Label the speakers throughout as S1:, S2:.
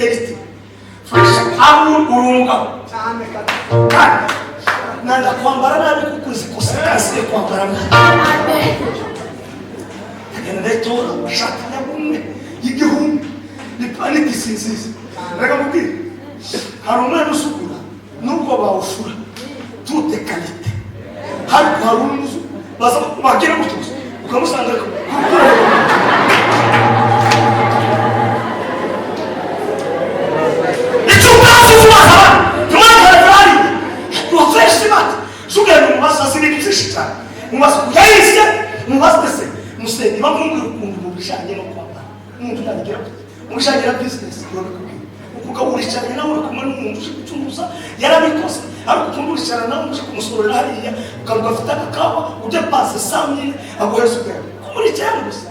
S1: tasty fresh amu urunga
S2: cyane
S1: kandi nanda kwambara nabi kukuzi kusikasi kwambara nabi Tora shati ya bumwe y'igihumbi ni paniki sinziza reka mubwire hari umwana usukura nuko bawufura tute kalite hari umuzu baza bagira gutuza ukamusanga Musenge bakumwe ukuntu mubishanye no kwambara umuntu ndagira umujyanira business ukugaburicyanye nawe kumwe n'umuntu ucuruza yarabikoze ariko kumurishana nawe uje kumusorera hariya ukaruka afite akakawa ujya pase samye aguheza ubwenge kumuricyane gusa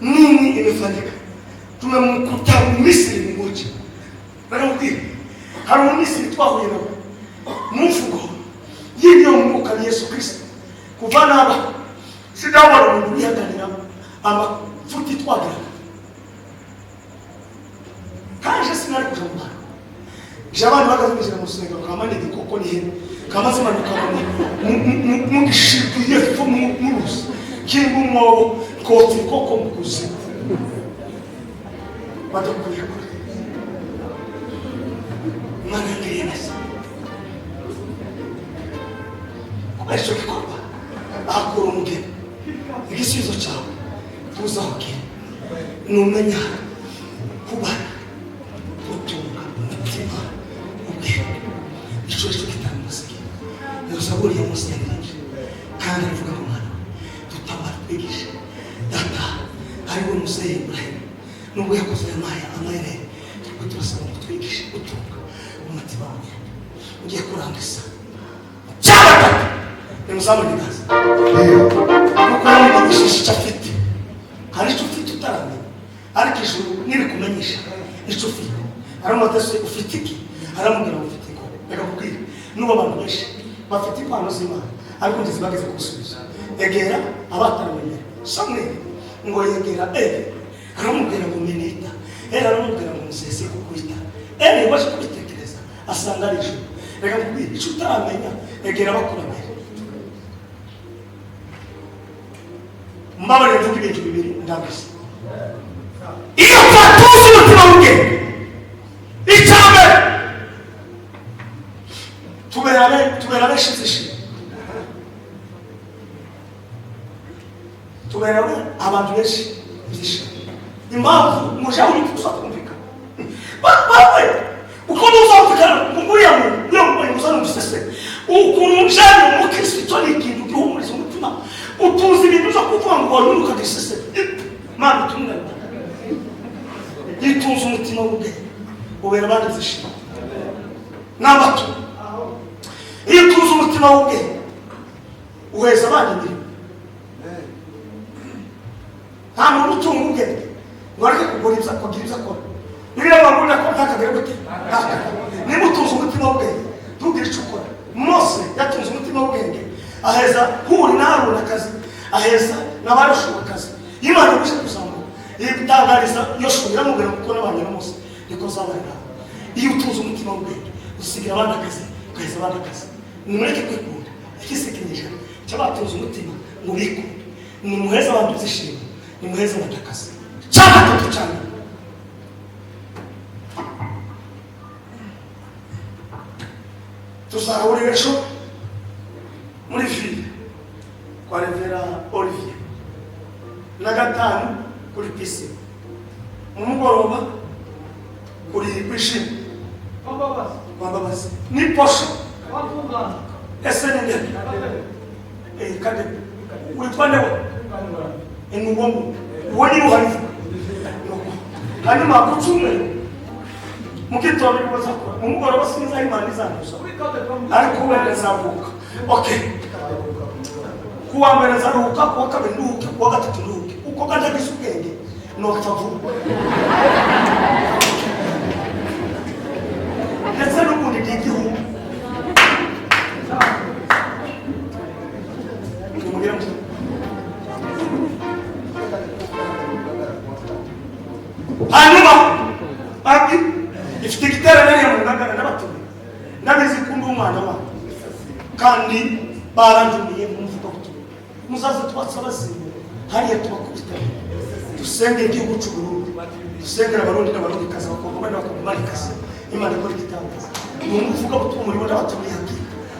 S1: nini imefanyika? Tumemkuta Misri mmoja. Narudia. Haru Misri twahuye nawe. Mfugo. Yibyo mwuka Yesu Kristo. Kuvana aba. Sidawara mu dunia ndani ama futi twagira. Kaje sinari kujamba. Jabani bakazimizira musenga kama ni dikoko ni hene. Kama sema nukabone. Mungishiriye murusi. Kingu mwobo koti koko mkuzi. Watakuya kule. Mana ngiyeneza. Kubesho kikoba. Akuru mugeni. Igisubizo cyawe tuzahoke. Numenya kubana. Utunga umutima ubwe. Ico kitambasike. Yosaburi ya musenga. Kandi avuga ko mwana tutabategereje. Data ariwe museyi Ibrahim. Nubwo yakoze amayere turasaba kutwigisha utunga umutima wawe. Ugiye kurangisa. Cyaba Nimusamu nikaza. Kuko ni ishishi cyafite. Hari cyo ufite utarame. Ariko ijuru nirikumenyesha. Nicyo ufite. Aramatase ufite iki? Aramubwira ufite ko. Reka kubwira. Nuba abantu benshi bafite impano z'Imana. Ariko ndizibageze kusubiza. Egera abataramenye. Samwe ngo yegera aramubwira ngo meneta. Aramubwira ngo musese kukwita. Waje kubitekereza. Asanga ari ijuru. Reka kubwira icyo utaramenya. Egera bakuramye. Mbabare mvuga ibintu bibiri ndabise. Iyo fatuzi umutima w'ubwenge. Icyabe. Tuberabe shizishi. Tuberabe abantu benshi byishe. Impamvu mujauri kusakumvika. Bawe. Ukono uzamvikana munguriya mu yo musana musese. Ukuntu njani mu Kristo ni kintu gihumuriza umutima. Utuzi ibintu zo kuvuga ngo warunuka gisese. Mana tumwe. Yitunze umutima w'ubwe. Ubera abandi zishima. N'abato. Yitunze umutima w'ubwe. Uheza abandi ndi. Nta muntu utunga ubwe. Ngwareke kugura ibyo kugira ibyo akora. Nibira bamubona ko ntakagere gute. Niba utunze umutima w'ubwe. Ntugire icyo ukora. Mose yatunze umutima w'ubwenge. Aheza huri naruna kazi. Aheza nabarushuka kazi. Imana kusha kuzamuka. Ibitangariza Yoshua iramubwira kuko nabanye na Mose. Niko zabarira. Iyo utunze umutima w'ubwenge usigira abana kazi. Kaheza abana kazi. Nimureke kwikunda. Ikisekenyesha cyabatunze umutima ngo bikunde. Ni muheza abantu zishima. Ni muheza batakazi. Cyane cyane. Tuzahurira ejo muri ville kwa Revera Olivier na gatanu kuri pisine umugoroba kuri bishimye Bambabazi ni posho ese ninde kade witwa ndewe enubongo woni ruharifu hanyuma kucume mukitobe kubasakura umugoro basinza imana izandusa ariko wenda zavuka okay kuwa mbere zaruka kuwa kabiri nduke kuwa gatatu nduke uko kanje gisubwenge no tsavu ndetse n'ubundi n'igihugu hanyuma ati ifite igiterane mu ngagara n'abatumye ndabizi kumbe umwana wa kandi baranjumiye mumuvuga kutumye muzaza twasabasiye hariya tubakubita dusenge igihugu cy'u Burundi dusengera abarundi n'abarundi kaza bakongoma n'abakongomani kaza imana ikora igitangaza mumuvuga kutumye muri bo n'abatumye haki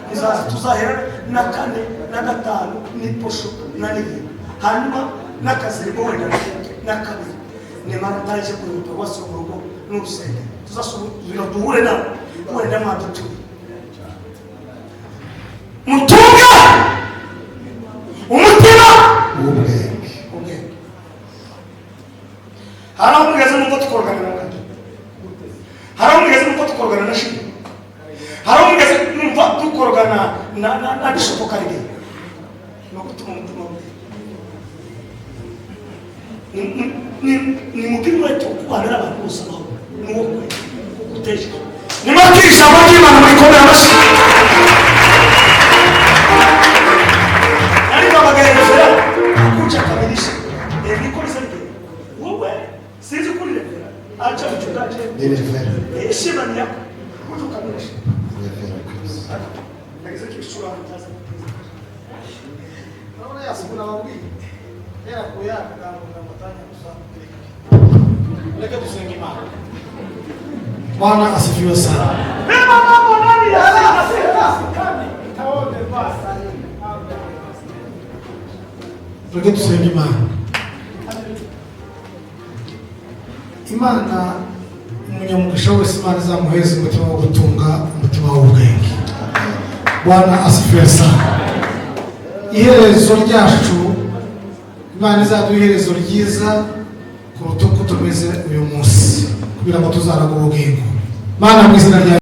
S1: muzaza tuzahera na kane na gatanu n'iposho na n'iyi hanyuma n'akazirimo wenda na kabiri nemara ndaje kuruta wase mu rugo n'urusenge tuzasubira duhure na wenda mwadutu mutunga umutima ubwenge haramugeze mu tukorgana na kandi haramugeze mu tukorgana na shini haramugeze mu tukorgana na bishopo karige no gutuma umutima ni mukiri wetu kubanira abantu bose aho nuwo kuteje ni makisha abajima na mikomera amashi ari babagayeje kucha kamilisha niko bisenge wowe sizi kulile acha mchungaji ni refera heshima ni yako kuja kamilisha refera kabisa nageze kishura mtaza naona yasikuna wapi era kuyaka na matanya kusana leke tusenge mama Bwana asifiwe sana. Mama nani ya taone basa. Leke tusenge mama. Imana umunyamugisha wese Imana zamuheza umutima wo gutunga umutima w'ubwenge. Bwana asifiwe sana. Iherezo ryacu Imana izaduha iherezo ryiza kuruta uko tumeze uyu munsi kugira ngo tuzaraga ubugingo. Mana mu izina rya